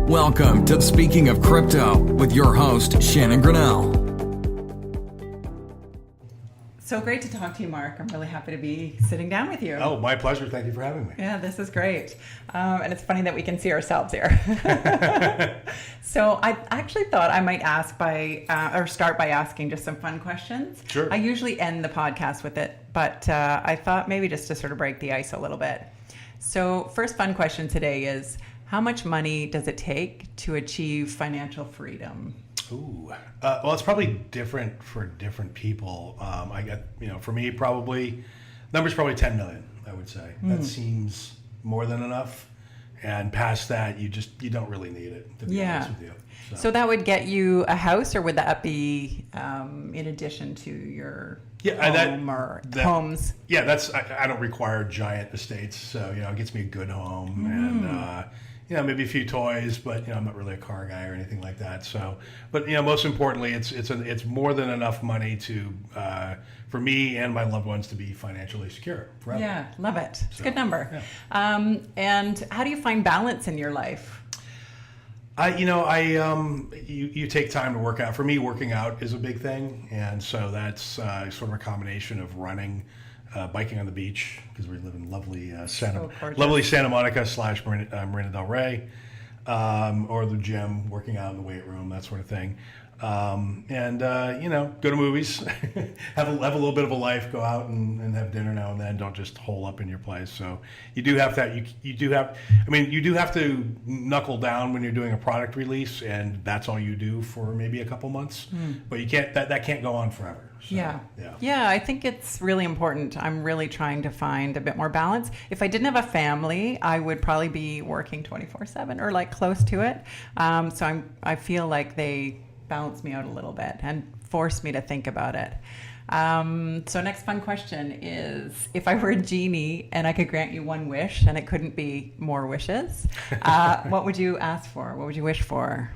Welcome to Speaking of Crypto with your host, Shannon Grinnell. So great to talk to you, Mark. I'm really happy to be sitting down with you. Oh, my pleasure. Thank you for having me. Yeah, this is great. And it's funny that we can see ourselves here. So I actually thought I might start by asking just some fun questions. Sure. I usually end the podcast with it, but I thought maybe just to sort of break the ice a little bit. So first fun question today is, how much money does it take to achieve financial freedom? Ooh. Well, it's probably different for different people. For me, number's probably 10 million, I would say. That seems more than enough. And past that, you don't really need it, to be honest with you. So that would get you a house, or would that be in addition to your homes? Yeah, I don't require giant estates. So, it gets me a good home and, maybe a few toys, but I'm not really a car guy or anything like that. So, but most importantly, it's more than enough money to for me and my loved ones to be financially secure forever. Yeah, love it. It's a good number. Yeah. And how do you find balance in your life? You take time to work out. For me, working out is a big thing, and so that's sort of a combination of running. Biking on the beach, because we live in lovely Santa Monica / Marina Del Rey, or the gym, working out in the weight room, that sort of thing. Go to movies, have a little bit of a life, go out and have dinner now and then. Don't just hole up in your place. So you do have that. You do have to knuckle down when you're doing a product release, and that's all you do for maybe a couple months. But you can't. That can't go on forever. So, yeah. I think it's really important. I'm really trying to find a bit more balance. If I didn't have a family, I would probably be working 24/7 or like close to it. So I feel like they balance me out a little bit and force me to think about it. So next fun question is, if I were a genie and I could grant you one wish and it couldn't be more wishes, what would you ask for? What would you wish for?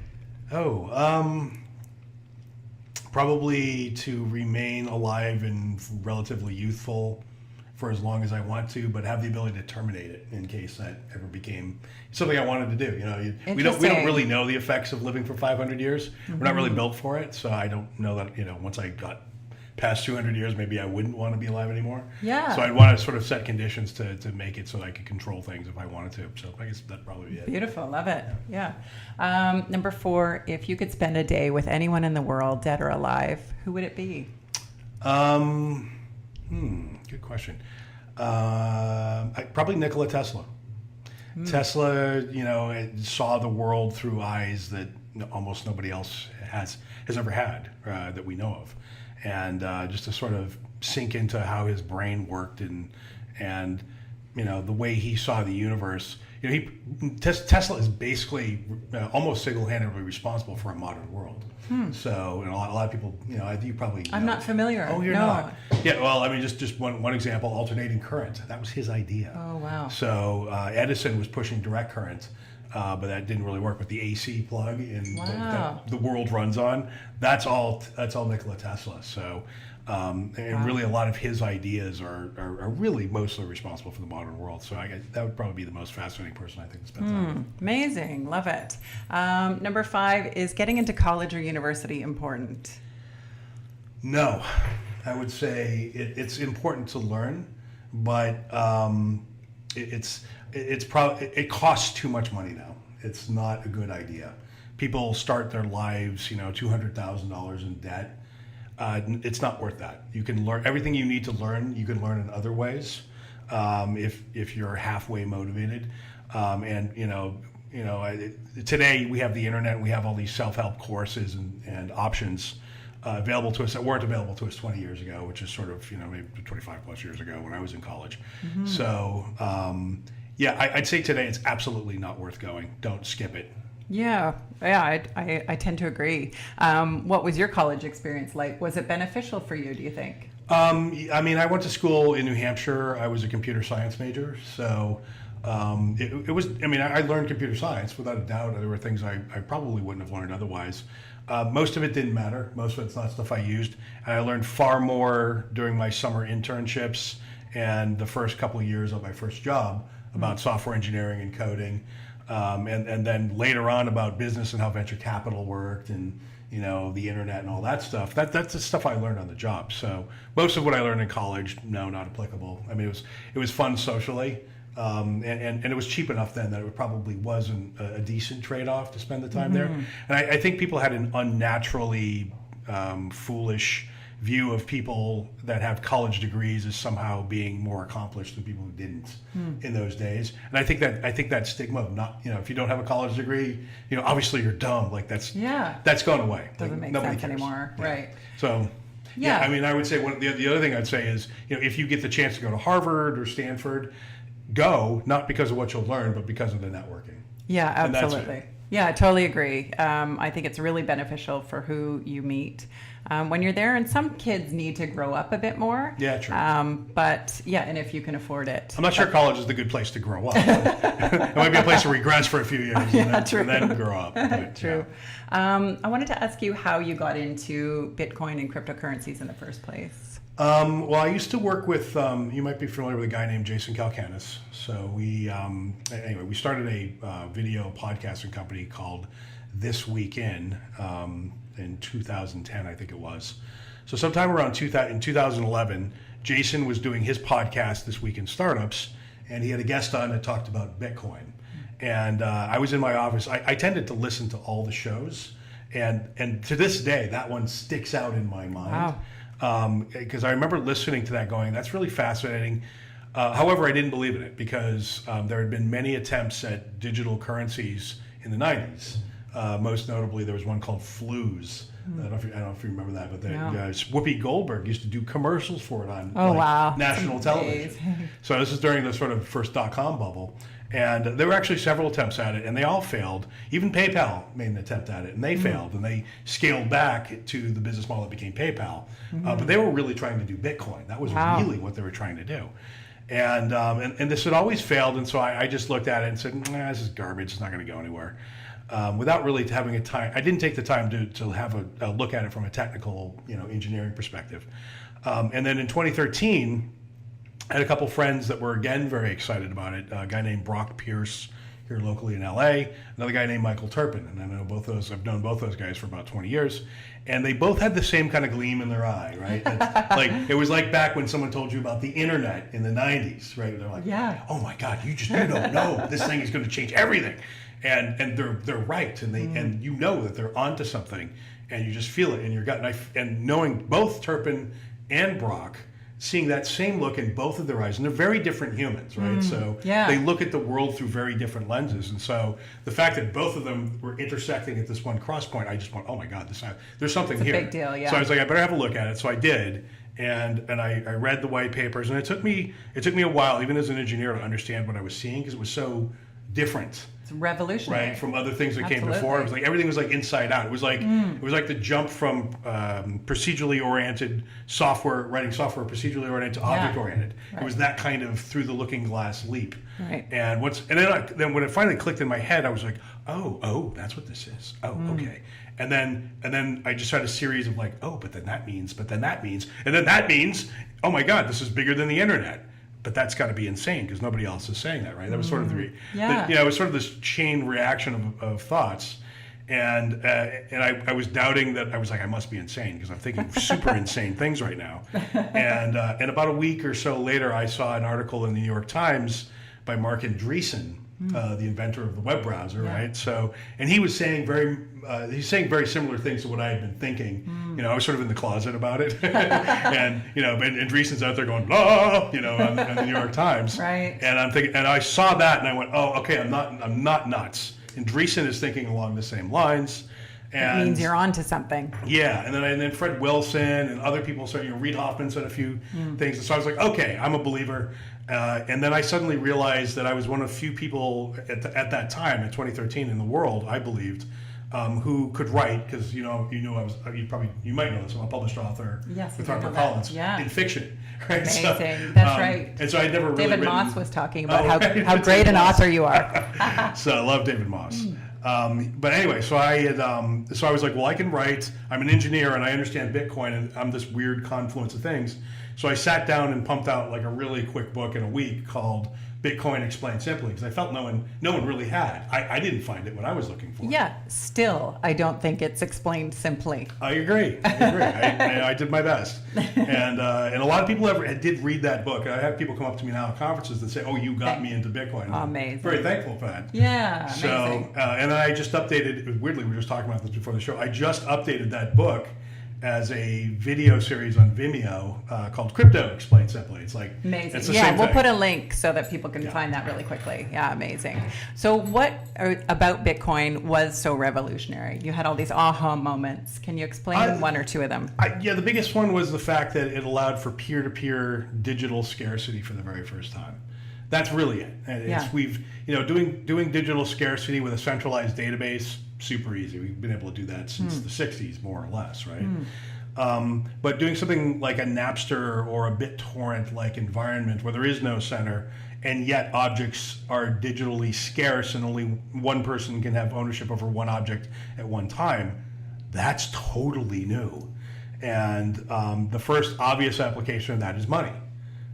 Probably to remain alive and relatively youthful for as long as I want to, but have the ability to terminate it in case that ever became something I wanted to do. We don't really know the effects of living for 500 years. We're not really built for it, so I don't know that once I got past 200 years, maybe I wouldn't want to be alive anymore. Yeah. So I'd want to sort of set conditions to make it so that I could control things if I wanted to. So I guess that'd probably be it. Beautiful, love it. Yeah. Number 4, if you could spend a day with anyone in the world, dead or alive, who would it be? Good question. Probably Nikola Tesla. Tesla, saw the world through eyes that almost nobody else has ever had that we know of, and just to sort of sink into how his brain worked and the way he saw the universe. Tesla is basically almost single-handedly responsible for a modern world. So, a lot of people, you probably know. I'm not familiar. Oh, you're not. Yeah, well, just one example, alternating current. That was his idea. Oh, wow. So Edison was pushing direct current, but that didn't really work with the AC plug that the world runs on. That's all Nikola Tesla. So, really a lot of his ideas are really mostly responsible for the modern world. So that would probably be the most fascinating person I think to spend time with. Amazing. Love it. Number 5, is getting into college or university important? No. I would say it's important to learn, but it costs too much money now. It's not a good idea. People start their lives, $200,000 in debt. It's not worth that. You can learn everything you need to learn. You can learn in other ways if you're halfway motivated. Today we have the internet. We have all these self-help courses and options available to us that weren't available to us 20 years ago, which is sort of maybe 25 plus years ago when I was in college. So I'd say today it's absolutely not worth going. Don't skip it. Yeah, I tend to agree. What was your college experience like? Was it beneficial for you, do you think? I went to school in New Hampshire. I was a computer science major, so it was. I learned computer science without a doubt. There were things I probably wouldn't have learned otherwise. Most of it didn't matter. Most of it's not stuff I used, and I learned far more during my summer internships and the first couple of years of my first job about software engineering and coding. and then later on about business and how venture capital worked and the internet and all that stuff. That's the stuff I learned on the job. So most of what I learned in college, no, not applicable. I mean, it was fun socially, and it was cheap enough then that it probably wasn't a decent trade-off to spend the time there. And I think people had an unnaturally foolish view of people that have college degrees as somehow being more accomplished than people who didn't in those days. And I think that stigma of not, if you don't have a college degree, obviously you're dumb. Like that's gone away. Doesn't make sense anymore. Yeah. Right. So I mean, I would say the other thing I'd say is, if you get the chance to go to Harvard or Stanford, go, not because of what you'll learn, but because of the networking. Yeah, absolutely. Yeah, I totally agree. I think it's really beneficial for who you meet when you're there. And some kids need to grow up a bit more. Yeah, true. But yeah, and if you can afford it. I'm not sure college is the good place to grow up. It might be a place to regress for a few years and then grow up. But, true. Yeah. I wanted to ask you how you got into Bitcoin and cryptocurrencies in the first place. Well, I used to work with, you might be familiar with a guy named Jason Calacanis. So we started a video podcasting company called This Week in 2010, I think it was. So sometime around in 2011, Jason was doing his podcast, This Week in Startups, and he had a guest on that talked about Bitcoin. And I was in my office. I tended to listen to all the shows, and to this day, that one sticks out in my mind. Wow. Because I remember listening to that going, that's really fascinating. However, I didn't believe in it because there had been many attempts at digital currencies in the 90s. Most notably, there was one called Flues. I don't know if you remember that, but Whoopi Goldberg used to do commercials for it on national television. So this is during the sort of first .com bubble. And there were actually several attempts at it, and they all failed. Even PayPal made an attempt at it, and they failed. And they scaled back to the business model that became PayPal. But they were really trying to do Bitcoin. That was really what they were trying to do. And this had always failed, and so I just looked at it and said, this is garbage. It's not going to go anywhere. Without really having a time, I didn't take the time to have a look at it from a technical, engineering perspective. And then in 2013, I had a couple friends that were, again, very excited about it. A guy named Brock Pierce here locally in LA, another guy named Michael Turpin. And I've known both those guys for about 20 years. And they both had the same kind of gleam in their eye, right? It was like back when someone told you about the internet in the 90s, right? They're like, oh my God, you don't know. This thing is going to change everything. And they're right. And and you know that they're onto something. And you just feel it in your gut. And knowing both Turpin and Brock, seeing that same look in both of their eyes, and they're very different humans, right? So they look at the world through very different lenses, and so the fact that both of them were intersecting at this one cross point, I just went, oh my God, there's something here. Big deal, yeah. So I was like, I better have a look at it. So I did, and I read the white papers, and it took me a while, even as an engineer, to understand what I was seeing because it was so different. Revolutionary, right, from other things that came before. It was like everything was like inside out. It was like the jump from procedurally oriented software, writing software procedurally oriented to object oriented. Right. It was that kind of through the looking glass leap. Right. And then when it finally clicked in my head, I was like, oh, that's what this is. Oh, okay. And then I just had a series of like, but then that means, and then that means, oh my God, this is bigger than the internet. But that's got to be insane because nobody else is saying that, right? That was sort of it was sort of this chain reaction of thoughts, and I was doubting that. I was like, I must be insane because I'm thinking super insane things right now. And about a week or so later, I saw an article in the New York Times by Mark Andreessen, the inventor of the web browser, right? So, and he was saying very similar things to what I had been thinking. I was sort of in the closet about it, and Andreessen's out there going blah, on the New York Times, right? And I'm thinking, and I saw that, and I went, oh, okay, I'm not nuts. Andreessen is thinking along the same lines. And it means you're onto something. Yeah, and then Fred Wilson and other people started. Reid Hoffman said a few things, and so I was like, okay, I'm a believer. And then I suddenly realized that I was one of few people at that time, in 2013, in the world, I believed, who could write, because you might know this, I'm a published author with HarperCollins in fiction. Right? Amazing, so, that's right. And so I'd never really David Moss was talking about how great an author you are. So I love David Moss. But anyway, so I was like, well, I can write. I'm an engineer and I understand Bitcoin, and I'm this weird confluence of things. So I sat down and pumped out like a really quick book in a week called Bitcoin Explained Simply, because I felt no one really had. I didn't find it when I was looking for it. Yeah, still, I don't think it's explained simply. I agree. I did my best, and a lot of people did read that book. I have people come up to me now at conferences that say, "Oh, you got me into Bitcoin." I'm amazing. very thankful for that. Yeah, amazing. So, and then I just updated. Weirdly, we were just talking about this before the show. I just updated that book as a video series on Vimeo called Crypto Explained Simply. It's like amazing. It's the Yeah, same we'll thing. put a link so that people can find that really quickly. Yeah, amazing. So what about Bitcoin was so revolutionary? You had all these aha moments. Can you explain one or two of them? The biggest one was the fact that it allowed for peer-to-peer digital scarcity for the very first time. That's really it. And we've doing digital scarcity with a centralized database, super easy. We've been able to do that since the 60s, more or less, right? But doing something like a Napster or a BitTorrent-like environment where there is no center, and yet objects are digitally scarce and only one person can have ownership over one object at one time, that's totally new. And the first obvious application of that is money.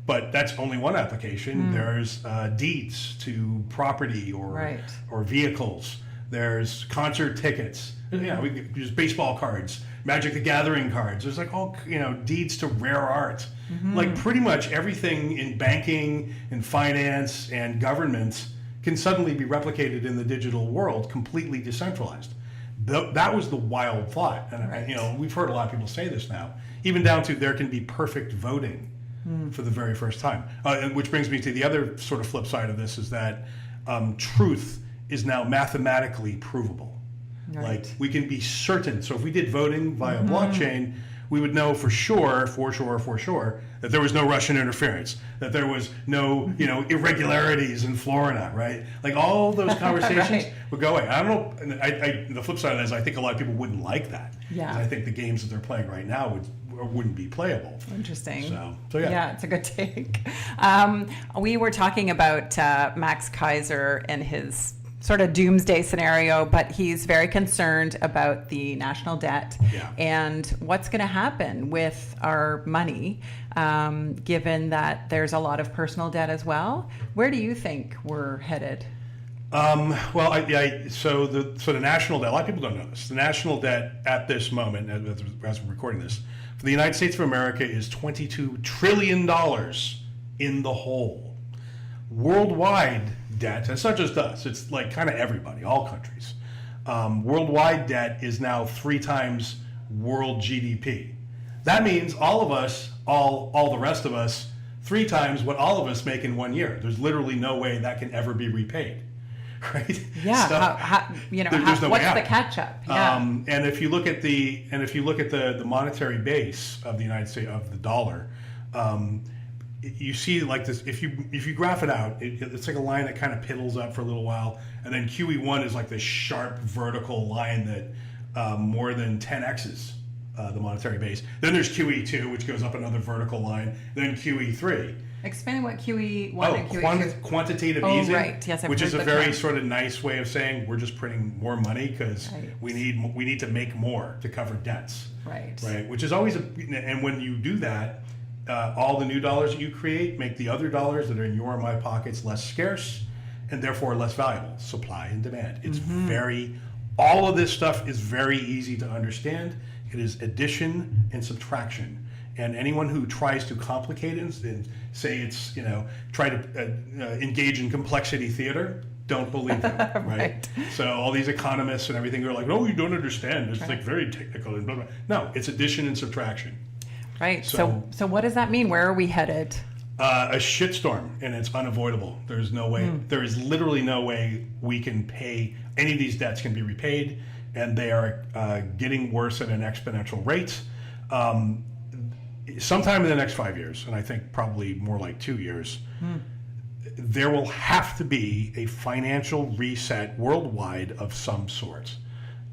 But that's only one application. There's deeds to property or vehicles. There's concert tickets. We could use baseball cards, Magic the Gathering cards. There's like all deeds to rare art. Like pretty much everything in banking and finance and government can suddenly be replicated in the digital world, completely decentralized. That was the wild thought, and we've heard a lot of people say this now, even down to there can be perfect voting for the very first time. And which brings me to the other sort of flip side of this is that truth is now mathematically provable. Right. Like we can be certain. So if we did voting via blockchain, we would know for sure, that there was no Russian interference, that there was no, irregularities in Florida, right? Like all those conversations would go away. I don't know. The flip side of that is I think a lot of people wouldn't like that. Yeah. 'Cause I think the games that they're playing right now wouldn't be playable. Interesting. So yeah. Yeah, it's a good take. We were talking about Max Kaiser and his sort of doomsday scenario, but he's very concerned about the national debt and what's going to happen with our money, given that there's a lot of personal debt as well. Where do you think we're headed? So the national debt, a lot of people don't know this. The national debt at this moment, as we're recording this, for the United States of America is $22 trillion in the hole. Worldwide debt, and it's not just us, it's like kind of everybody, all countries. Worldwide debt is now 3 times world GDP. That means all of us, all the rest of us, 3 times what all of us make in 1 year. There's literally no way that can ever be repaid. Right? Yeah. There's no way what's out. the catch up? Yeah. And if you look at the monetary base of the United States, of the dollar, you see like this. If you graph it out, it's like a line that kind of piddles up for a little while, and then QE1 is like this sharp vertical line that more than 10x's the monetary base. Then there's QE2, which goes up another vertical line. Then QE3. Explain what QE1 and QE2. Quantitative easing, right. Yes, I've which heard is a the very term. sort of nice way of saying we're just printing more money because we need to make more to cover debts. Right. Which is always and when you do that, all the new dollars that you create make the other dollars that are in your and my pockets less scarce and therefore less valuable. Supply and demand. It's all of this stuff is very easy to understand. It is addition and subtraction. And anyone who tries to complicate it and say it's, try to engage in complexity theater, don't believe them, right? So all these economists and everything are like, oh, you don't understand. It's like very technical and blah, blah. No, it's addition and subtraction. Right. So what does that mean? Where are we headed? A shitstorm, and it's unavoidable. There's no way. There is literally no way we can pay. Any of these debts can be repaid, and they are getting worse at an exponential rate. Sometime in the next 5 years, and I think probably more like 2 years, there will have to be a financial reset worldwide of some sort.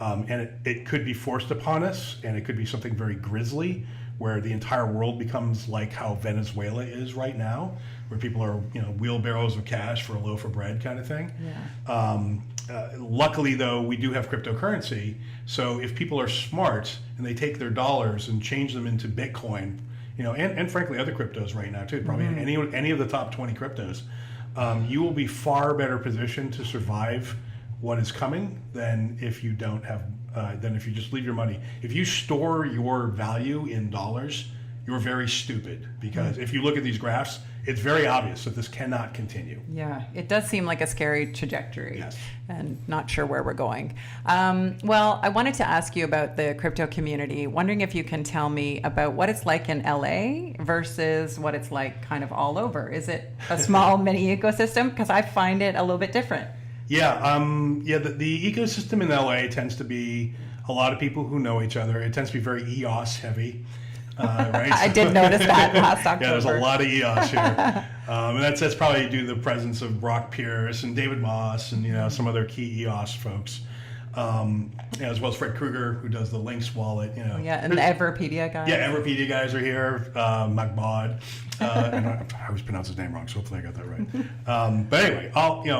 And it could be forced upon us, and it could be something very grisly, where the entire world becomes like how Venezuela is right now, where people are, wheelbarrows of cash for a loaf of bread kind of thing. Yeah. Luckily, though, we do have cryptocurrency. So if people are smart and they take their dollars and change them into Bitcoin and frankly other cryptos right now too. Probably any of the top 20 cryptos, you will be far better positioned to survive what is coming than if you don't have than if you just leave your money. If you store your value in dollars, you're very stupid, because if you look at these graphs, it's very obvious that this cannot continue. Yeah, it does seem like a scary trajectory. Yes. And not sure where we're going. Well, I wanted to ask you about the crypto community, wondering if you can tell me about what it's like in LA versus what it's like kind of all over. Is it a small mini ecosystem? Because I find it a little bit different. Yeah, the ecosystem in LA tends to be a lot of people who know each other. It tends to be very EOS heavy. Right? I did notice that last October. Yeah, there's a lot of EOS here. And that's probably due to the presence of Brock Pierce and David Moss and some other key EOS folks. As well as Fred Krueger, who does the Lynx wallet. Yeah, and the Everpedia guys. Yeah, Everpedia guys are here. Magbod. And I always pronounce his name wrong, so hopefully I got that right. But anyway,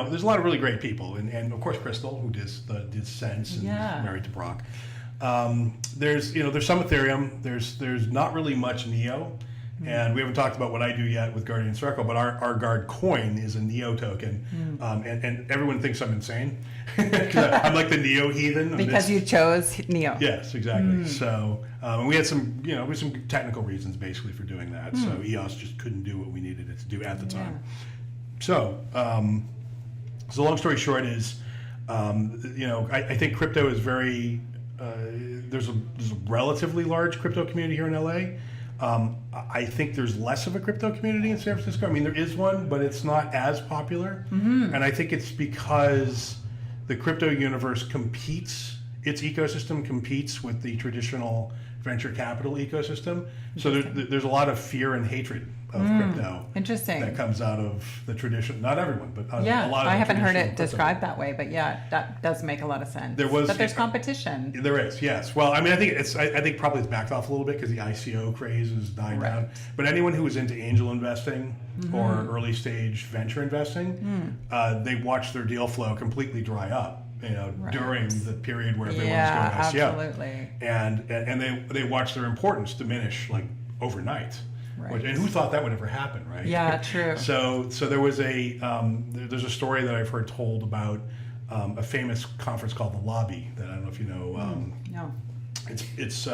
there's a lot of really great people, and of course Crystal, who did Sense and is married to Brock. There's some Ethereum. There's not really much Neo, and we haven't talked about what I do yet with Guardian Circle. But our Guard coin is a Neo token, and everyone thinks I'm insane. I'm like the Neo heathen. Because you chose Neo. Yes, exactly. So and we had some technical reasons basically for doing that. So EOS just couldn't do what we needed it to do at the time. So long story short is, I think crypto is very. There's a relatively large crypto community here in LA. I think there's less of a crypto community in San Francisco. I mean, there is one, but it's not as popular. And I think it's because the crypto universe its ecosystem competes with the traditional venture capital ecosystem. So there's a lot of fear and hatred of crypto. Interesting. That comes out of the tradition. Not everyone, but a lot of I haven't heard it crypto. described that way, but yeah, that does make a lot of sense. But there's competition. There is, yes. Well, I mean, I think probably it's backed off a little bit because the ICO craze is dying down. But anyone who is into angel investing or early stage venture investing, they watch their deal flow completely dry up. During the period where everyone's going ICO. Absolutely. And they watch their importance diminish like overnight. Right. And who thought that would ever happen, right? Yeah, true. So there was there's a story that I've heard told about a famous conference called the Lobby that I don't know if you know. No. It's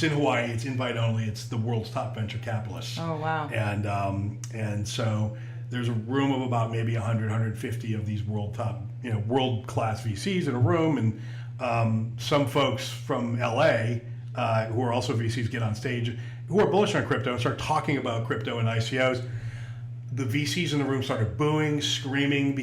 in Hawaii. It's invite only. It's the world's top venture capitalists. Oh wow. And so there's a room of about maybe 150 of these world class VCs in a room, and some folks from LA who are also VCs get on stage who are bullish on crypto and start talking about crypto and ICOs. The VCs in the room started booing, screaming,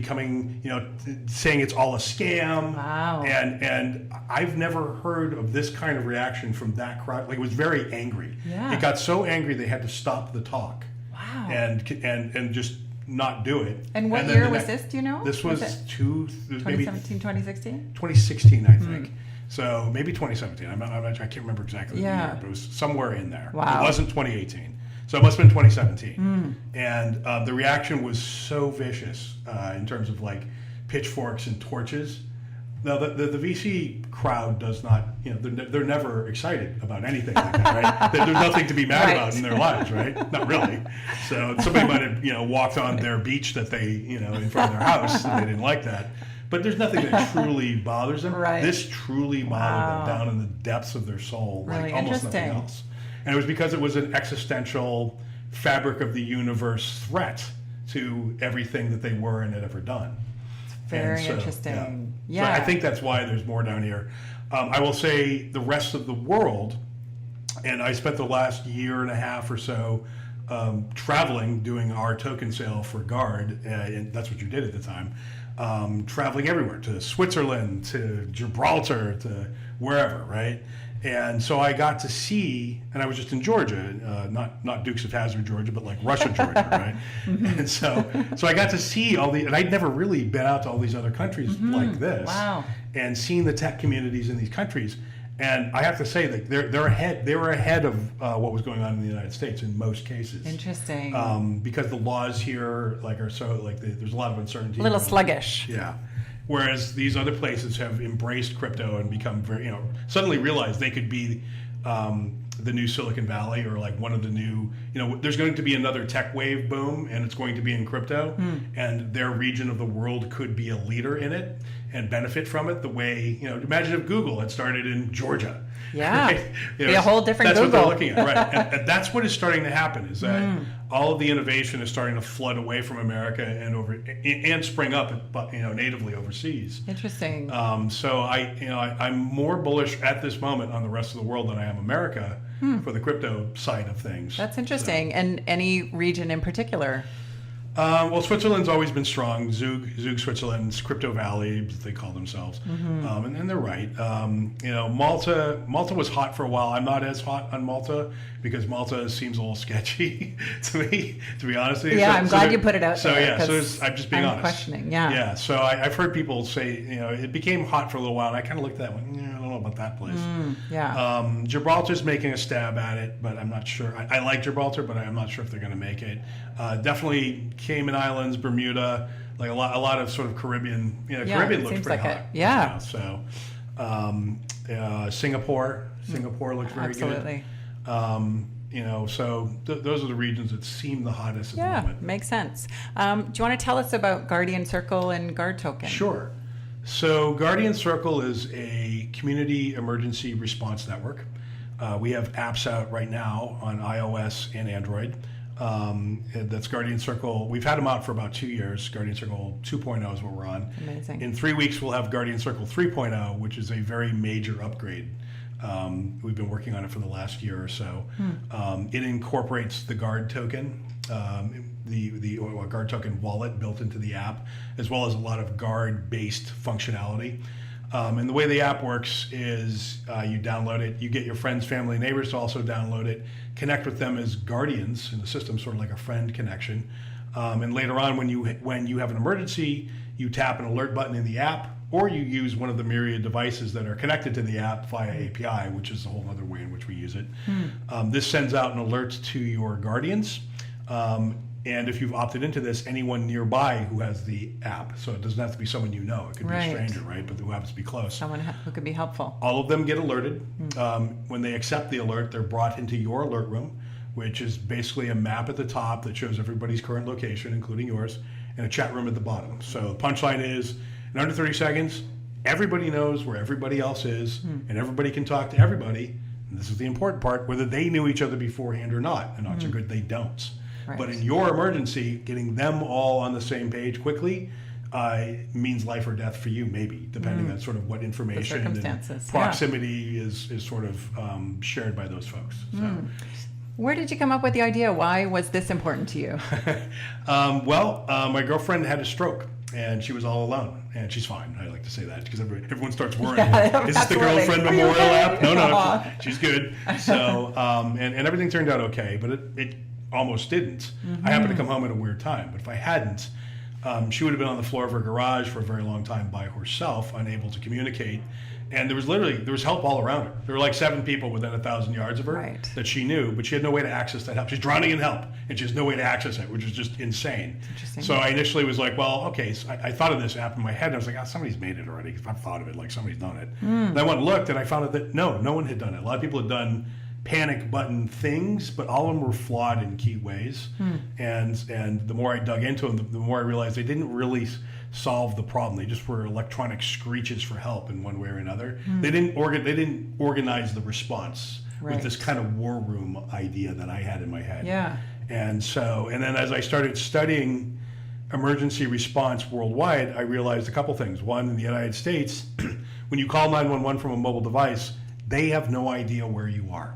saying it's all a scam. Wow. And I've never heard of this kind of reaction from that crowd. Like, it was very angry. Yeah. It got so angry they had to stop the talk. Wow. And just not do it. And what year was this, do you know? This was maybe 2017, 2016? 2016, I think. So maybe 2017. I can't remember exactly the year, but it was somewhere in there. Wow. It wasn't 2018. So it must have been 2017. And the reaction was so vicious in terms of like pitchforks and torches. Now, the VC crowd does not, they're never excited about anything like that, right? There's nothing to be mad about in their lives, right? Not really. So somebody might have, walked on their beach that they, in front of their house, and they didn't like that. But there's nothing that truly bothers them. Right. This truly bothered them down in the depths of their soul, Really like almost nothing else. And it was because it was an existential fabric of the universe threat to everything that they were and had ever done. Very interesting. So I think that's why there's more down here. I will say the rest of the world, and I spent the last year and a half or so traveling, doing our token sale for Guard, and that's what you did at the time. Traveling everywhere, to Switzerland, to Gibraltar, to wherever, right? And so I got to see, and I was just in Georgia, not Dukes of Hazzard, Georgia, but like Russia, Georgia, right? And so I got to see all the, and I'd never really been out to all these other countries like this. Wow. And seeing the tech communities in these countries. And I have to say that they were ahead of what was going on in the United States in most cases. Interesting. Because the laws here are so there's a lot of uncertainty. A little sluggish. Yeah. Whereas these other places have embraced crypto and become very, suddenly realized they could be the new Silicon Valley, or like one of the new, there's going to be another tech wave boom, and it's going to be in crypto, and their region of the world could be a leader in it and benefit from it the way, imagine if Google had started in Georgia. Yeah, right? Be a whole different that's Google. What they're looking at, right? And that's what is starting to happen, is that all of the innovation is starting to flood away from America and spring up, natively overseas. Interesting. So I'm more bullish at this moment on the rest of the world than I am America for the crypto side of things. That's interesting. And any region in particular? Well, Switzerland's always been strong. Zug, Switzerland's Crypto Valley, as they call themselves, and they're right. Malta was hot for a while. I'm not as hot on Malta because Malta seems a little sketchy to me, to be honest with you. Yeah, I'm glad you put it out there. I'm just being honest. Questioning, yeah. Yeah, so I've heard people say, it became hot for a little while, and I kind of looked at that one. I don't know about that place. Gibraltar's making a stab at it, but I'm not sure. I like Gibraltar, but I'm not sure if they're going to make it. Definitely Cayman Islands, Bermuda, like a lot of sort of Caribbean. Caribbean looks pretty hot. Yeah. So Singapore looks very Absolutely. good. So those are the regions that seem the hottest at the moment. Makes sense. Do you want to tell us about Guardian Circle and Guard Token? Sure. So Guardian Circle is a community emergency response network. We have apps out right now on iOS and Android. That's Guardian Circle. We've had them out for about 2 years. Guardian Circle 2.0 is what we're on. Amazing. In 3 weeks, we'll have Guardian Circle 3.0, which is a very major upgrade. We've been working on it for the last year or so. It incorporates the Guard token, the Guard token wallet built into the app, as well as a lot of Guard-based functionality. And the way the app works is you download it, you get your friends, family, neighbors to also download it, connect with them as guardians in the system, sort of like a friend connection. And later on, when you have an emergency, you tap an alert button in the app, or you use one of the myriad devices that are connected to the app via API, which is a whole other way in which we use it. This sends out an alert to your guardians. And if you've opted into this, anyone nearby who has the app, so it doesn't have to be someone you know, it could be a stranger, right? But who happens to be close. Someone who could be helpful. All of them get alerted. When they accept the alert, they're brought into your alert room, which is basically a map at the top that shows everybody's current location, including yours, and a chat room at the bottom. So the punchline is, in under 30 seconds, everybody knows where everybody else is, and everybody can talk to everybody. And this is the important part, whether they knew each other beforehand or not. And odds are good they don't. Right. But in your emergency, getting them all on the same page quickly means life or death for you, maybe, depending on sort of what information and proximity is sort of shared by those folks. So. Where did you come up with the idea? Why was this important to you? My girlfriend had a stroke, and she was all alone. And she's fine. I like to say that because everyone starts worrying. Is this the girlfriend memorial app? No, she's good. So, and everything turned out okay, but it almost didn't. I happened to come home at a weird time, but if I hadn't, she would have been on the floor of her garage for a very long time by herself, unable to communicate. And there was help all around her. There were like 7 people within 1,000 yards of her that she knew, but she had no way to access that help. She's drowning in help, and she has no way to access it, which is just insane. So I initially was like, well, okay. So I thought of this app in my head, and I was like, somebody's made it already. I've thought of it, like somebody's done it. And I went and looked, and I found out that no one had done it. A lot of people had done panic button things, but all of them were flawed in key ways. And the more I dug into them, the more I realized they didn't really solve the problem. They just were electronic screeches for help in one way or another. They didn't organize the response with this kind of war room idea that I had in my head. Yeah. And then as I started studying emergency response worldwide, I realized a couple things. One, in the United States, when you call 911 from a mobile device, they have no idea where you are.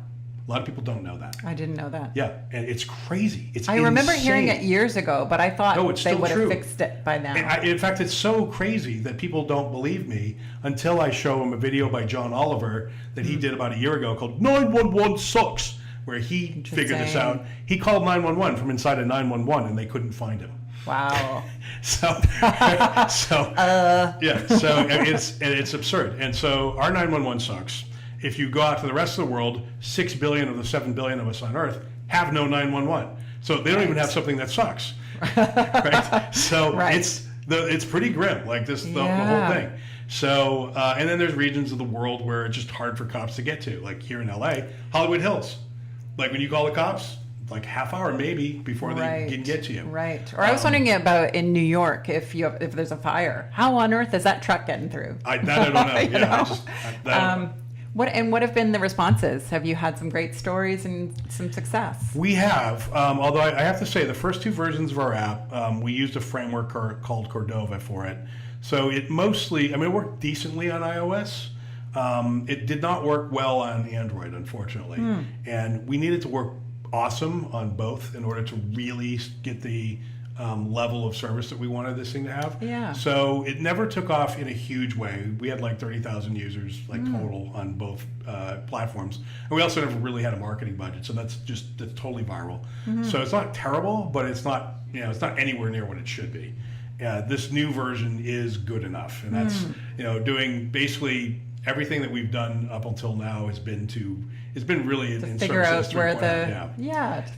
A lot of people don't know that. I didn't know that. Yeah, and it's crazy. I remember hearing it years ago, but I thought they would have fixed it by now. In fact, it's so crazy that people don't believe me until I show them a video by John Oliver that he did about a year ago called 911 Sucks, where he figured this out. He called 911 from inside a 911, and they couldn't find him. Wow. It's absurd. And so our 911 sucks. If you go out to the rest of the world, 6 billion of the 7 billion of us on Earth have no 911. So they don't even have something that sucks. Right? So it's pretty grim, like the whole thing. So, and then there's regions of the world where it's just hard for cops to get to, like here in LA, Hollywood Hills. Like when you call the cops, like half hour maybe before they can get to you. Right. Or I was wondering about in New York, if there's a fire, how on earth is that truck getting through? I don't know. What have been the responses? Have you had some great stories and some success? We have, although I have to say the first two versions of our app, we used a framework called Cordova for it. So it mostly, it worked decently on iOS. It did not work well on Android, unfortunately. And we needed to work awesome on both in order to really get the level of service that we wanted this thing to have. Yeah. So it never took off in a huge way. We had like 30,000 users total on both platforms. And we also never really had a marketing budget. So that's totally viral. So it's not terrible, but it's not, it's not anywhere near what it should be. This new version is good enough. And that's, doing basically everything that we've done up until now has been really in figure out where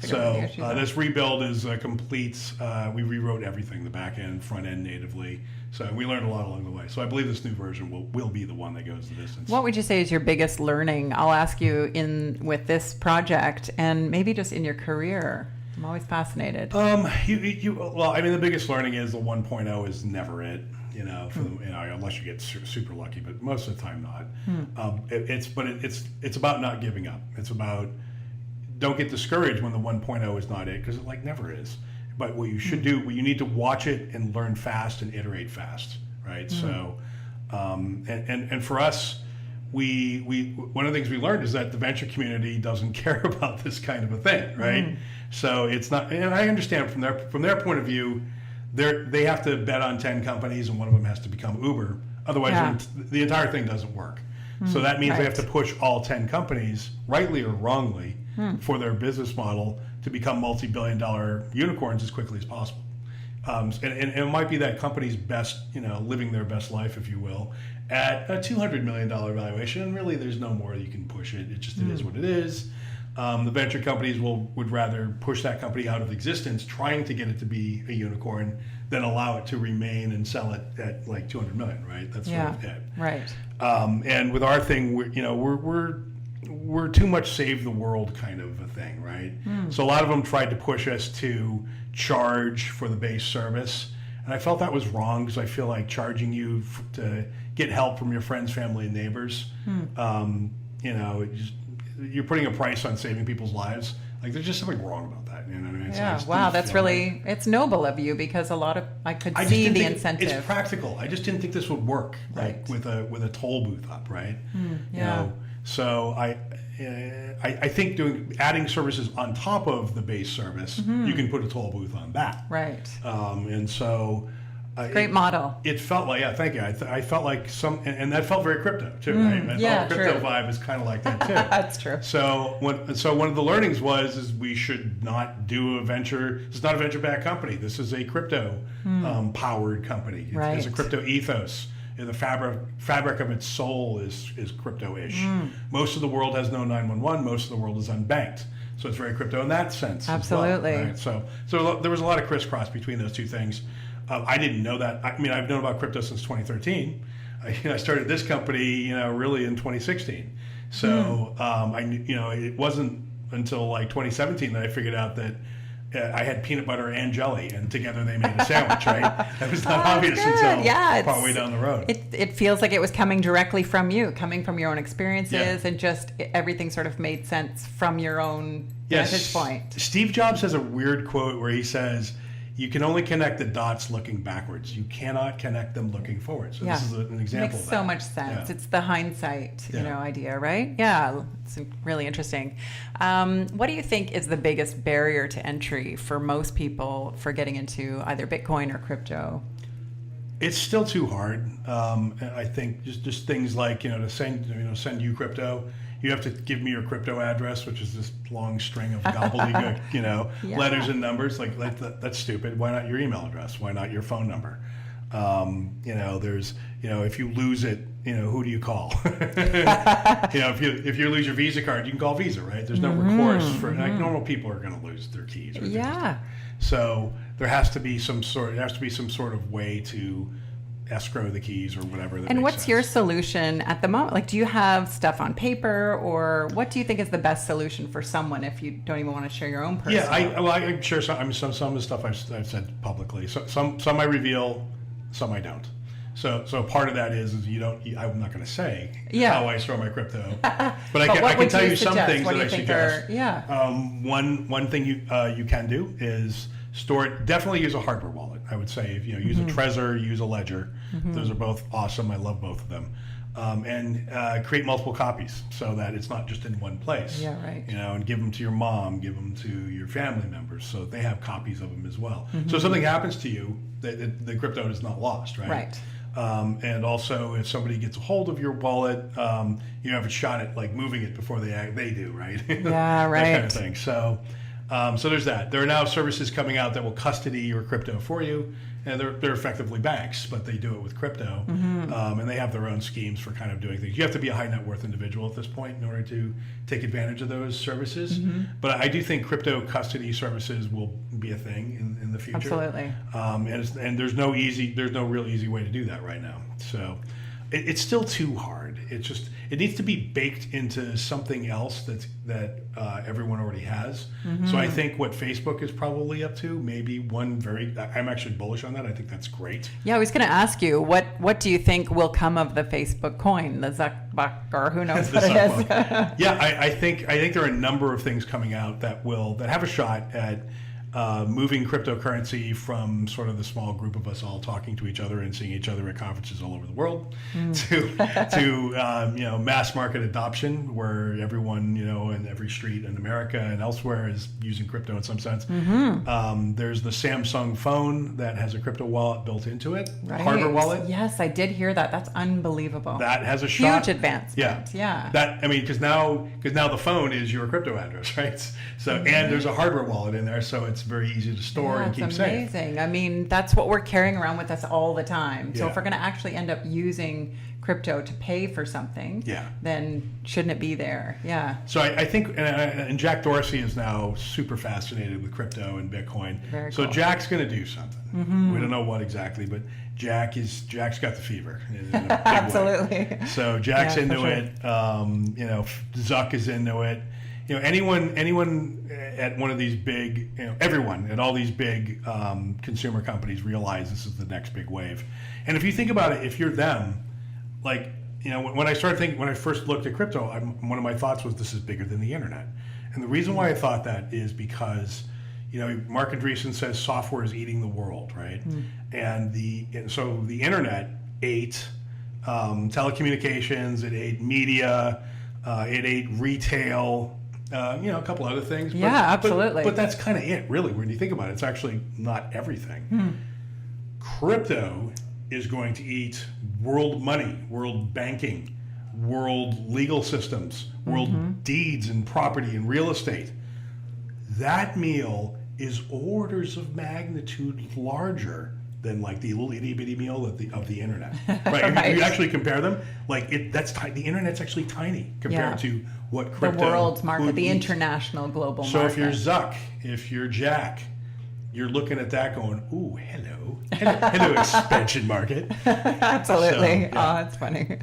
So this rebuild is complete. We rewrote everything, the back end, front end natively. So we learned a lot along the way. So I believe this new version will be the one that goes the distance. What would you say is your biggest learning? I'll ask you with this project and maybe just in your career. I'm always fascinated. The biggest learning is the 1.0 is never it. Unless you get super lucky, but most of the time not. It's about not giving up. It's about don't get discouraged when the 1.0 is not it, because it never is. But what you should do, you need to watch it and learn fast and iterate fast, right? So, and for us, we one of the things we learned is that the venture community doesn't care about this kind of a thing, right? So it's not, and I understand from their point of view. They have to bet on 10 companies and one of them has to become Uber. Otherwise, the entire thing doesn't work. So that means they have to push all 10 companies, rightly or wrongly, for their business model to become multi-billion-dollar unicorns as quickly as possible. And it might be that company's best, living their best life, if you will, at a $200 million valuation. And really, there's no more you can push it. It is what it is. The venture companies would rather push that company out of existence, trying to get it to be a unicorn, than allow it to remain and sell it at like 200 million. Right? That's sort of it. Right. And with our thing, we're too much save the world kind of a thing, right? So a lot of them tried to push us to charge for the base service, and I felt that was wrong because I feel like charging you to get help from your friends, family, and neighbors. You're putting a price on saving people's lives. Like there's just something wrong about that. You know what I mean? Yeah. Wow. That's really, it's noble of you because I could see the incentive. It's practical. I just didn't think this would work with a toll booth up, right? So I think adding services on top of the base service, you can put a toll booth on that. Right. And so. Great model. It felt like, thank you. I felt like and that felt very crypto too, right? The crypto vibe is kind of like that too. That's true. So one of the learnings is we should not do a venture. It's not a venture-backed company. This is a crypto powered company. It's a crypto ethos. And the fabric of its soul is crypto-ish. Most of the world has no 911. Most of the world is unbanked. So it's very crypto in that sense. Absolutely. As well, right? So there was a lot of crisscross between those two things. I didn't know that. I've known about crypto since 2013. I started this company, really in 2016. So it wasn't until like 2017 that I figured out that I had peanut butter and jelly, and together they made a sandwich. Right? That was not obvious until partway down the road. It feels like it was coming directly from you, coming from your own experiences, and just everything sort of made sense from your own vantage point. Steve Jobs has a weird quote where he says, you can only connect the dots looking backwards. You cannot connect them looking forward. So this is an example Makes of that. so much sense. It's the hindsight, idea, right? Yeah, it's really interesting. What do you think is the biggest barrier to entry for most people for getting into either Bitcoin or crypto? It's still too hard. I think just things like to send you crypto. You have to give me your crypto address, which is this long string of gobbledygook, letters and numbers. Like that's stupid. Why not your email address? Why not your phone number? If you lose it, who do you call? If you lose your Visa card, you can call Visa, right? There's no recourse for normal people are going to lose their keys. So there has to be some sort of way to escrow the keys or whatever. That And makes what's sense. your solution at the moment? Like, do you have stuff on paper, or what do you think is the best solution for someone if you don't even want to share your own personal? Yeah, I share some. I mean, some of the stuff I've said publicly. So, some I reveal, some I don't. So part of that is I'm not going to say how I store my crypto, but I can tell you some things that I suggest. One thing you can do is store it. Definitely use a hardware wallet. I would say if use a Trezor, use a Ledger. Those are both awesome. I love both of them. And create multiple copies so that it's not just in one place. Yeah, right. And give them to your mom, give them to your family members, so they have copies of them as well. So if something happens to you, the crypto is not lost, right? Right. And also, if somebody gets a hold of your wallet, you have a shot at like moving it before they do, right? Yeah, right. That kind of thing. So there's that. There are now services coming out that will custody your crypto for you, and they're effectively banks, but they do it with crypto, and they have their own schemes for kind of doing things. You have to be a high net worth individual at this point in order to take advantage of those services. But I do think crypto custody services will be a thing in the future. Absolutely. And there's no real easy way to do that right now. So it's still too hard. It needs to be baked into something else that everyone already has. So I think what Facebook is probably up to, maybe I'm actually bullish on that. I think that's great. Yeah, I was going to ask you, what do you think will come of the Facebook coin, the Zuckbuck, or who knows what it is? Yeah, I think there are a number of things coming out that have a shot at moving cryptocurrency from sort of the small group of us all talking to each other and seeing each other at conferences all over the world to mass market adoption, where everyone in every street in America and elsewhere is using crypto in some sense. There's the Samsung phone that has a crypto wallet built into it, hardware wallet. Yes, I did hear that. That's unbelievable. That has a shot. Huge advancement. Yeah. Because now the phone is your crypto address, right? So and there's a hardware wallet in there, so it's very easy to store and keep safe. It's amazing. I mean, that's what we're carrying around with us all the time. So if we're going to actually end up using crypto to pay for something, then shouldn't it be there? Yeah. So I think, and Jack Dorsey is now super fascinated with crypto and Bitcoin. Very so cool. Jack's going to do something. We don't know what exactly, but Jack's got the fever. In a big Absolutely. way. So Jack's into it. Zuck is into it. Anyone at one of these big, everyone at all these big consumer companies realize this is the next big wave. And if you think about it, if you're them, like, when I first looked at crypto, one of my thoughts was this is bigger than the internet. And the reason why I thought that is because, Mark Andreessen says software is eating the world, right? And so the internet ate telecommunications, it ate media, it ate retail, a couple other things. Absolutely. But that's kind of it, really, when you think about it. It's actually not everything. Crypto is going to eat world money, world banking, world legal systems, world deeds and property and real estate. That meal is orders of magnitude larger than like the little itty bitty meal of the internet. Right? If you actually compare them, the internet's actually tiny compared to what crypto. The world's market, the eats. International global market. So if you're Zuck, if you're Jack, you're looking at that going, ooh, hello, expansion market. Absolutely. So, yeah. Oh, that's funny.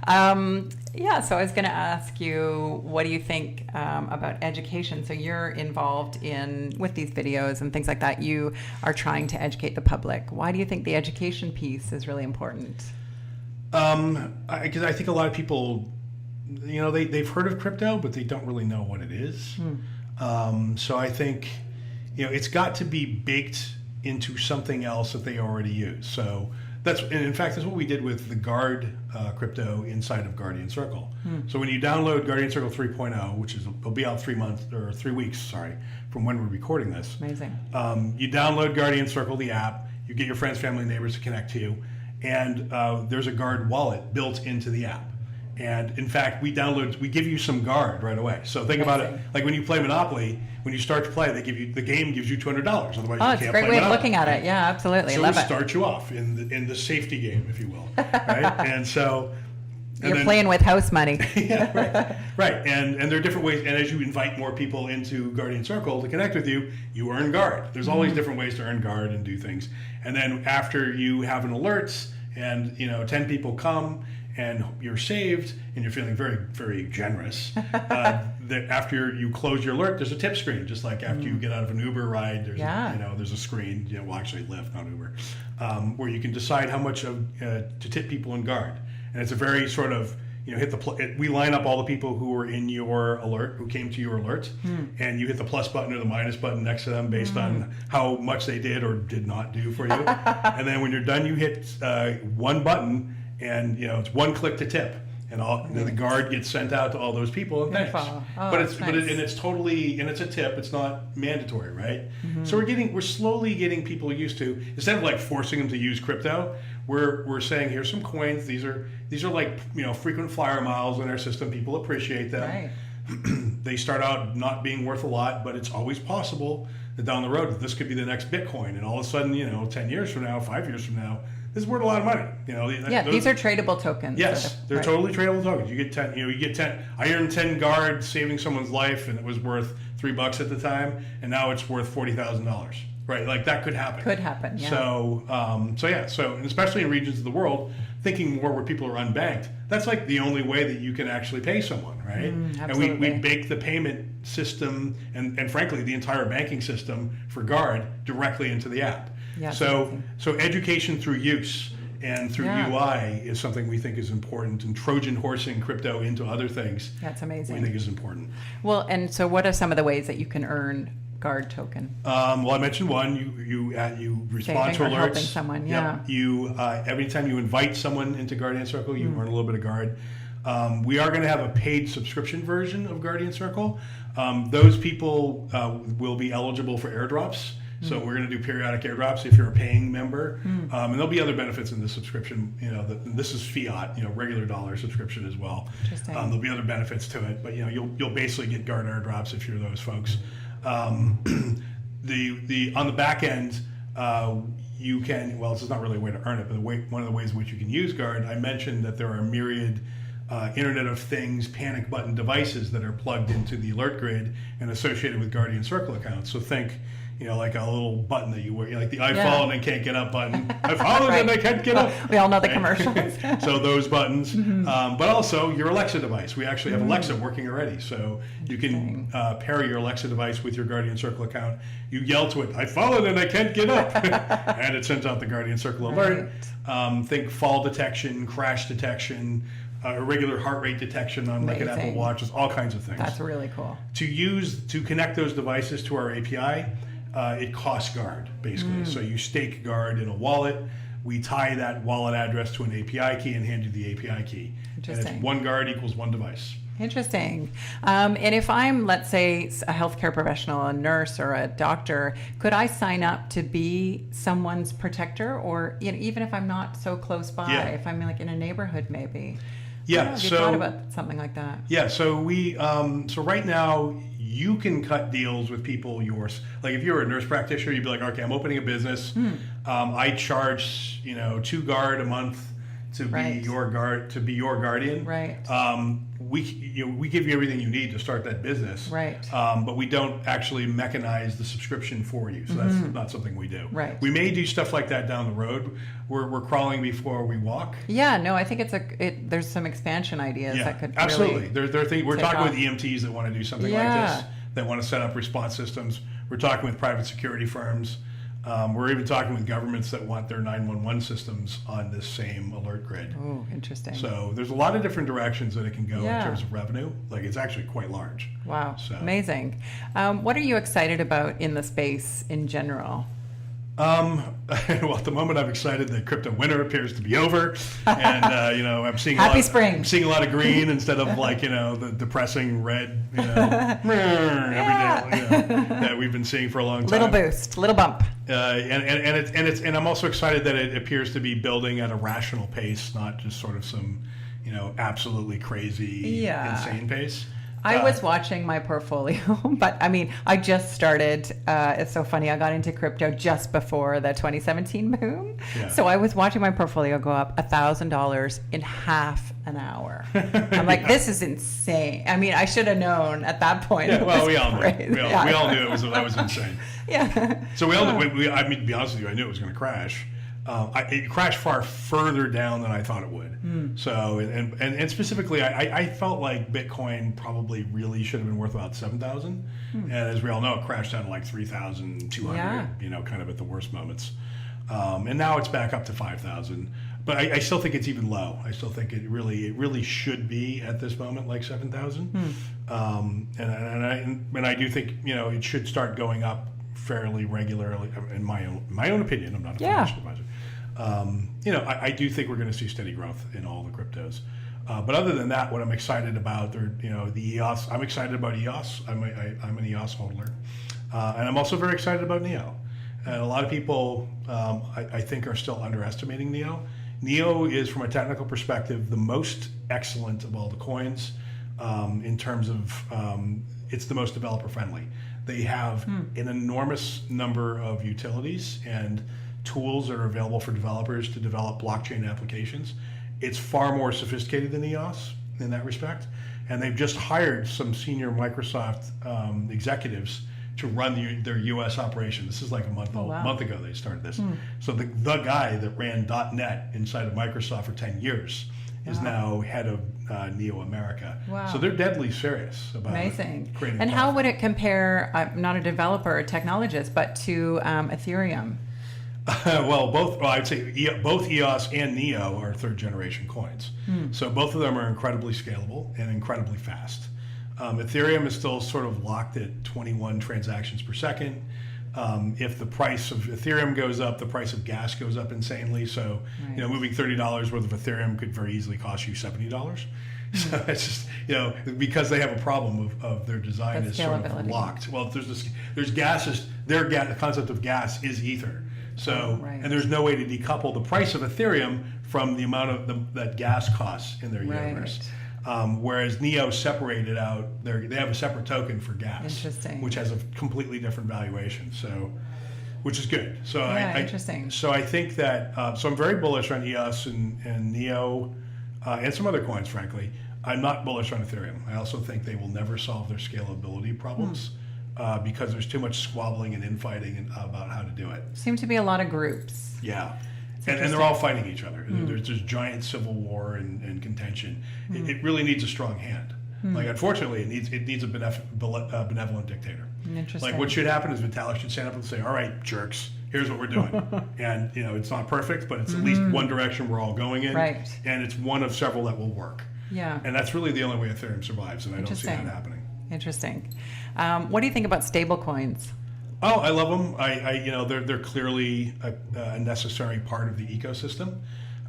So I was going to ask you, what do you think about education? So you're involved with these videos and things like that. You are trying to educate the public. Why do you think the education piece is really important? Because I think a lot of people, they've heard of crypto, but they don't really know what it is. So I think, it's got to be baked into something else that they already use. So in fact, that's what we did with the Guard crypto inside of Guardian Circle. So when you download Guardian Circle 3.0, which will be out 3 weeks, from when we're recording this. Amazing. You download Guardian Circle, the app, you get your friends, family, and neighbors to connect to you, and there's a Guard wallet built into the app. And in fact, we give you some Guard right away. So think about it, like when you play Monopoly, when you start to play, the game gives you $200. Otherwise, you can't play. It's a great way of looking at it. Yeah, absolutely. So Love it starts you off in the safety game, if you will, right? And so you're playing with house money. Yeah, right. And there are different ways. And as you invite more people into Guardian Circle to connect with you, you earn Guard. There's always different ways to earn Guard and do things. And then after you have an alert, and 10 people come and you're saved and you're feeling very, very generous, that after you close your alert, there's a tip screen, just like after you get out of an Uber ride, there's a screen, well, actually Lyft, not Uber, where you can decide how much to tip people in Guard. And it's a very sort of, we line up all the people who were in your alert, who came to your alert, and you hit the plus button or the minus button next to them based on how much they did or did not do for you. And then when you're done, you hit one button, and it's one click to tip, and the Guard gets sent out to all those people. And thanks. But it's totally, and it's a tip. It's not mandatory, right? So we're slowly getting people used to, instead of like forcing them to use crypto, we're saying here's some coins. These are like frequent flyer miles in our system. People appreciate them. Right. They start out not being worth a lot, but it's always possible that down the road this could be the next Bitcoin, and all of a sudden 10 years from now, 5 years from now, this is worth a lot of money. These are tradable tokens. Yes, they're totally tradable tokens. You get 10. You get 10. I earned 10 Guard saving someone's life, and it was worth $3 at the time, and now it's worth $40,000. Right, like that could happen. Could happen. Yeah. So, and especially in regions of the world, thinking more where people are unbanked. That's like the only way that you can actually pay someone, right? Absolutely. And we bake the payment system and frankly the entire banking system for Guard directly into the app. Yeah, so education through use and through UI is something we think is important, and Trojan horsing crypto into other things. That's amazing. We think is important. Well, and so what are some of the ways that you can earn Guard token? Well, I mentioned one. You respond to alerts. Helping someone, yeah. Yep. You every time you invite someone into Guardian Circle, you earn a little bit of Guard. We are going to have a paid subscription version of Guardian Circle. Those people will be eligible for airdrops. So we're going to do periodic airdrops if you're a paying member, and there'll be other benefits in the subscription. This is fiat, regular dollar subscription as well. Interesting. There'll be other benefits to it, but you'll basically get Guard airdrops if you're those folks. On the back end, you can, well, this is not really a way to earn it, but one of the ways in which you can use Guard, I mentioned that there are a myriad Internet of Things panic button devices that are plugged into the alert grid and associated with Guardian Circle accounts. So think, like a little button that you wear, like the I followed and can't get up button. I followed and I can't get up. We all know the commercials. So those buttons, but also your Alexa device. We actually have Alexa working already. So you can pair your Alexa device with your Guardian Circle account. You yell to it, I followed and I can't get up. And it sends out the Guardian Circle alert. Think fall detection, crash detection, irregular heart rate detection on like an Apple Watch, all kinds of things. That's really cool. To connect those devices to our API, it costs Guard, basically. So you stake Guard in a wallet. We tie that wallet address to an API key and hand you the API key. Interesting. And it's one Guard equals one device. Interesting. And if I'm, let's say, a healthcare professional, a nurse or a doctor, could I sign up to be someone's protector? Or even if I'm not so close by, if I'm like in a neighborhood maybe? Yeah. Have you thought about something like that? Yeah. So we, so right now, you can cut deals with people like if you're a nurse practitioner, you'd be like, okay, I'm opening a business. I charge, 2 Guard a month to be your guardian. Right. We give you everything you need to start that business. Right. But we don't actually mechanize the subscription for you. So that's not something we do. Right. We may do stuff like that down the road. We're crawling before we walk. Yeah, no, I think there's some expansion ideas that could absolutely. Really there are things, we're talking with EMTs that want to do something like this, that want to set up response systems. We're talking with private security firms. We're even talking with governments that want their 911 systems on this same alert grid. Oh, interesting. So there's a lot of different directions that it can go in terms of revenue. Like it's actually quite large. Wow, amazing. What are you excited about in the space in general? Well, at the moment, I'm excited that crypto winter appears to be over, and I'm seeing spring. I'm seeing a lot of green instead of the depressing red, every day that we've been seeing for a long time. Little boost, little bump. And I'm also excited that it appears to be building at a rational pace, not just sort of some, absolutely crazy, insane pace. I was watching my portfolio, but I mean, I just started. It's so funny. I got into crypto just before the 2017 boom. Yeah. So I was watching my portfolio go up $1,000 in half an hour. I'm like, this is insane. I mean, I should have known at that point. Yeah, well, we all knew. We all knew that was insane. Yeah. So we all knew. To be honest with you, I knew it was going to crash. It crashed far further down than I thought it would. So, and specifically, I felt like Bitcoin probably really should have been worth about 7,000. And as we all know, it crashed down to like 3,200, kind of at the worst moments. And now it's back up to 5,000. But I still think it's even low. I still think it really should be at this moment like 7,000. And I do think it should start going up fairly regularly. In my own opinion, I'm not a financial advisor. I do think we're going to see steady growth in all the cryptos. But other than that, what I'm excited about, the EOS. I'm excited about EOS. I'm an EOS holder, and I'm also very excited about NEO. And a lot of people, I think, are still underestimating NEO. NEO is, from a technical perspective, the most excellent of all the coins in terms of it's the most developer friendly. They have an enormous number of utilities and tools that are available for developers to develop blockchain applications. It's far more sophisticated than EOS in that respect. And they've just hired some senior Microsoft executives to run their U.S. operation. This is like a month ago they started this. So the guy that ran .NET inside of Microsoft for 10 years is now head of NEO America. Wow. So they're deadly serious about Amazing. Creating and a how platform. would it compare, I'm not a developer or technologist, but to Ethereum? I'd say both EOS and NEO are third generation coins. So both of them are incredibly scalable and incredibly fast. Ethereum is still sort of locked at 21 transactions per second. If the price of Ethereum goes up, the price of gas goes up insanely. So, moving $30 worth of Ethereum could very easily cost you $70. So it's just, because they have a problem of their design is sort of locked. Well, there's gases. The concept of gas is ether. So, and there's no way to decouple the price of Ethereum from the amount of that gas costs in their universe. Whereas NEO separated out, they have a separate token for gas, which has a completely different valuation. So, which is good. So interesting. So I think that so I'm very bullish on EOS and NEO and some other coins. Frankly, I'm not bullish on Ethereum. I also think they will never solve their scalability problems. Because there's too much squabbling and infighting about how to do it. Seem to be a lot of groups. Yeah. And they're all fighting each other. There's giant civil war and contention. It really needs a strong hand. Like, unfortunately, it needs a benevolent dictator. Interesting. Like, what should happen is Vitalik should stand up and say, all right, jerks, here's what we're doing. And, it's not perfect, but it's at least one direction we're all going in. Right. And it's one of several that will work. Yeah. And that's really the only way Ethereum survives, and I don't see that happening. Interesting. What do you think about stable coins? Oh, I love them. They're clearly a necessary part of the ecosystem.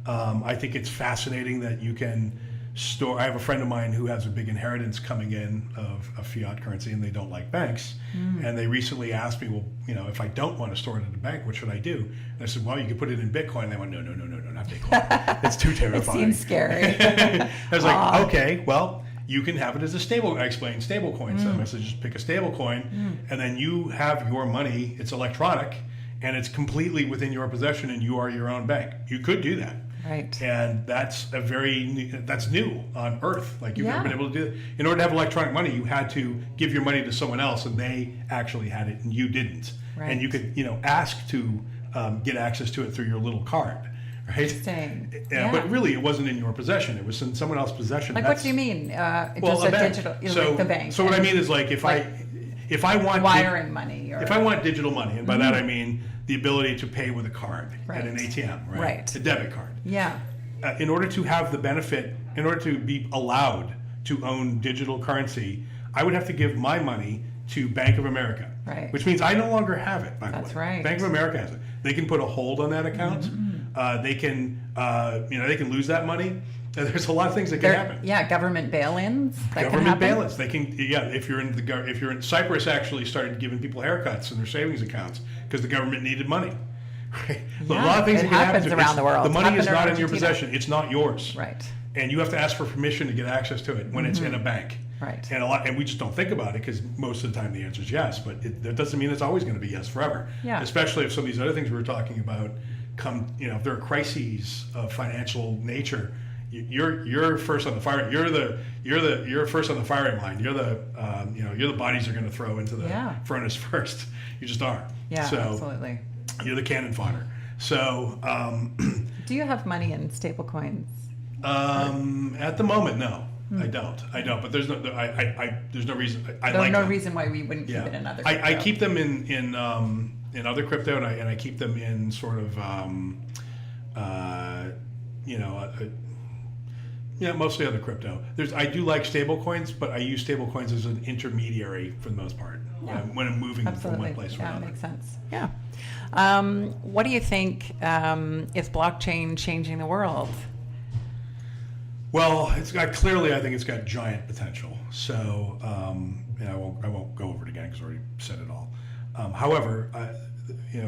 I think it's fascinating that you can store. I have a friend of mine who has a big inheritance coming in of fiat currency, and they don't like banks. And they recently asked me, well, if I don't want to store it in a bank, what should I do? And I said, well, you could put it in Bitcoin. And they went, no, not Bitcoin. It's too terrifying. It seems scary. I was like, okay, well. You can have it as a stable. I explained stable coins. So I said, just pick a stable coin, and then you have your money. It's electronic, and it's completely within your possession, and you are your own bank. You could do that, right? And that's that's new on Earth. Like you've never been able to do it. In order to have electronic money, you had to give your money to someone else, and they actually had it, and you didn't. Right. And you could, ask to get access to it through your little card. Right? Interesting. Yeah. But really, it wasn't in your possession. It was in someone else's possession. Like, what do you mean? Just a digital, like the bank. So what I mean is, like, if I want wiring money, or if I want digital money, and by that I mean the ability to pay with a card at an ATM, right? A debit card. Yeah. In order to have the benefit, in order to be allowed to own digital currency, I would have to give my money to Bank of America, right? Which means I no longer have it. By the way, that's right. Bank of America has it. They can put a hold on that account. They can, they can lose that money. There's a lot of things that can happen. Yeah, government bail-ins. Government bail-ins. They can, if you're in Cyprus, actually started giving people haircuts in their savings accounts because the government needed money. Right? Yeah, a lot of things it that can happens happen. around the world. The money is not in your possession. It's not yours. Right. And you have to ask for permission to get access to it when it's in a bank. Right. And we just don't think about it because most of the time the answer is yes, but that doesn't mean it's always going to be yes forever. Yeah. Especially if some of these other things we were talking about come, if there are crises of financial nature, you're first on the fire. You're first on the firing line. You're the bodies are going to throw into the furnace first. You just are. Yeah, so absolutely. You're the cannon fodder. So, Do you have money in stable coins? at the moment, no. I don't. But there's no. There's no reason. There's no reason why we wouldn't keep it in other crypto. I keep them in other crypto, and I keep them in sort of mostly other crypto. I do like stable coins, but I use stable coins as an intermediary for the most part when I'm moving from one place to another. Makes sense. Yeah. What do you think is blockchain changing the world? Well, I think it's got giant potential. So, I won't go over it again because I already said it all. However,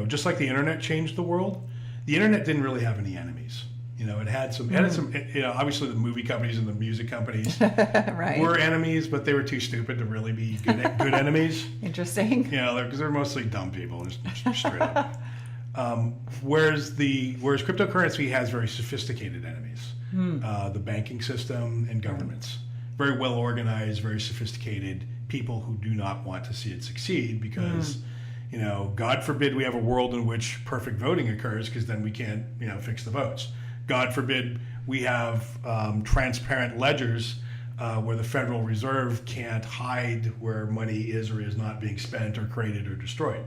just like the internet changed the world, the internet didn't really have any enemies. It had some, obviously the movie companies and the music companies right. were enemies, but they were too stupid to really be good enemies. Interesting. Because they're mostly dumb people, just straight up. Whereas cryptocurrency has very sophisticated enemies. The banking system and governments. Very well organized, very sophisticated people who do not want to see it succeed because, God forbid we have a world in which perfect voting occurs because then we can't, fix the votes. God forbid we have transparent ledgers where the Federal Reserve can't hide where money is or is not being spent or created or destroyed.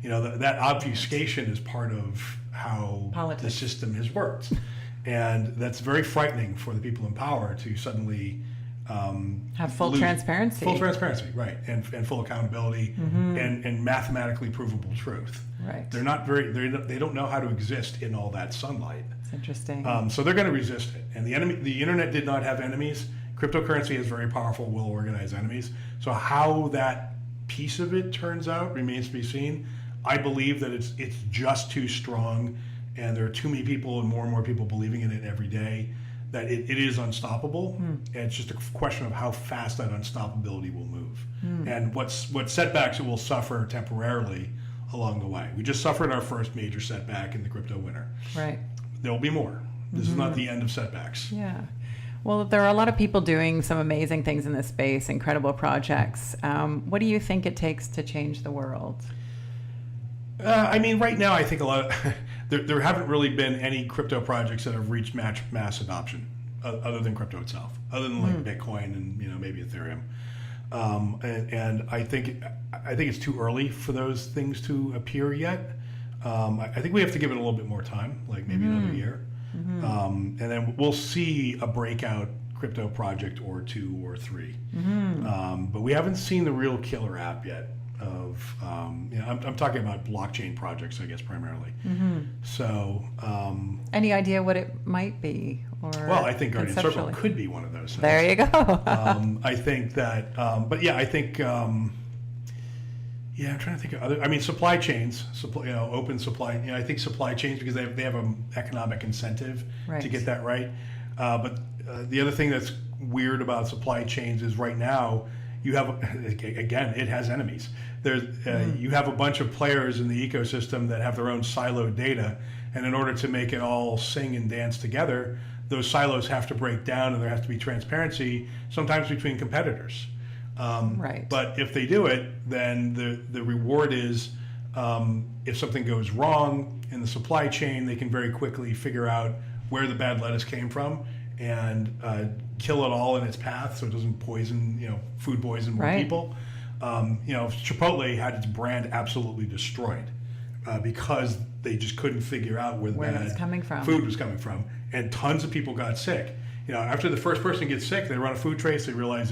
That obfuscation is part of how the system has worked. And that's very frightening for the people in power to suddenly have full transparency. Full transparency, right, and full accountability and mathematically provable truth. Right. They're not they don't know how to exist in all that sunlight. It's interesting. So they're going to resist it. And the internet did not have enemies. Cryptocurrency has very powerful, well-organized enemies. So how that piece of it turns out remains to be seen. I believe that it's just too strong, and there are too many people and more people believing in it every day that it is unstoppable. And it's just a question of how fast that unstoppability will move. And what setbacks it will suffer temporarily along the way. We just suffered our first major setback in the crypto winter. Right. There'll be more. This is not the end of setbacks. Yeah. Well, there are a lot of people doing some amazing things in this space, incredible projects. What do you think it takes to change the world? Right now, I think a lot of there haven't really been any crypto projects that have reached mass adoption, other than crypto itself, other than like Bitcoin and maybe Ethereum. And I think it's too early for those things to appear yet. I think we have to give it a little bit more time, like maybe another year, and then we'll see a breakout crypto project or two or three. But we haven't seen the real killer app yet. I'm talking about blockchain projects, I guess, primarily. So, any idea what it might be? Well, I think Guardian Circle could be one of those things. There you go. I think that, but yeah, I think, I'm trying to think of other. Supply chains, open supply. I think supply chains because they have an economic incentive to get that right. But the other thing that's weird about supply chains is right now. You have, again, it has enemies. You have a bunch of players in the ecosystem that have their own siloed data, and in order to make it all sing and dance together, those silos have to break down, and there has to be transparency, sometimes between competitors. Right. But if they do it, then the reward is if something goes wrong in the supply chain, they can very quickly figure out where the bad lettuce came from and kill it all in its path so it doesn't poison, food poison more people. Chipotle had its brand absolutely destroyed because they just couldn't figure out where the bad food was coming from. And tons of people got sick. After the first person gets sick, they run a food trace, they realize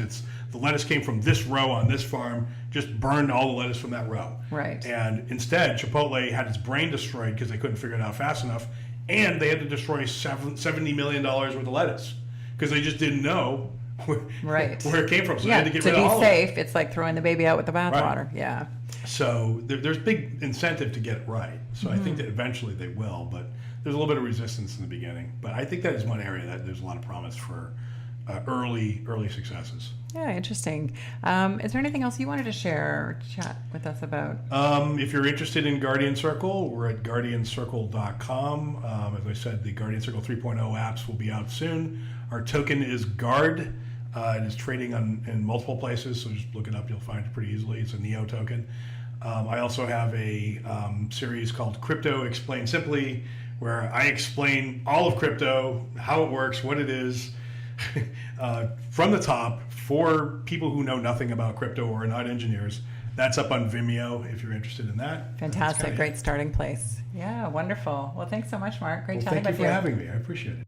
the lettuce came from this row on this farm, just burned all the lettuce from that row. Right. And instead, Chipotle had its brain destroyed because they couldn't figure it out fast enough. And they had to destroy $70 million worth of lettuce because they just didn't know where it came from. So they had to get rid of all of it. To be safe, it's like throwing the baby out with the bathwater. Right. Yeah. So there's big incentive to get it right. So I think that eventually they will, but there's a little bit of resistance in the beginning. But I think that is one area that there's a lot of promise for early successes. Yeah, interesting. Is there anything else you wanted to share or chat with us about? If you're interested in Guardian Circle, we're at guardiancircle.com. As I said, the Guardian Circle 3.0 apps will be out soon. Our token is GUARD. It is trading in multiple places, so just look it up. You'll find it pretty easily. It's a NEO token. I also have a series called Crypto Explained Simply, where I explain all of crypto, how it works, what it is, from the top for people who know nothing about crypto or are not engineers. That's up on Vimeo if you're interested in that. Fantastic. Great starting place. Yeah, wonderful. Well, thanks so much, Mark. Great chatting with you. Thank you for having me. I appreciate it.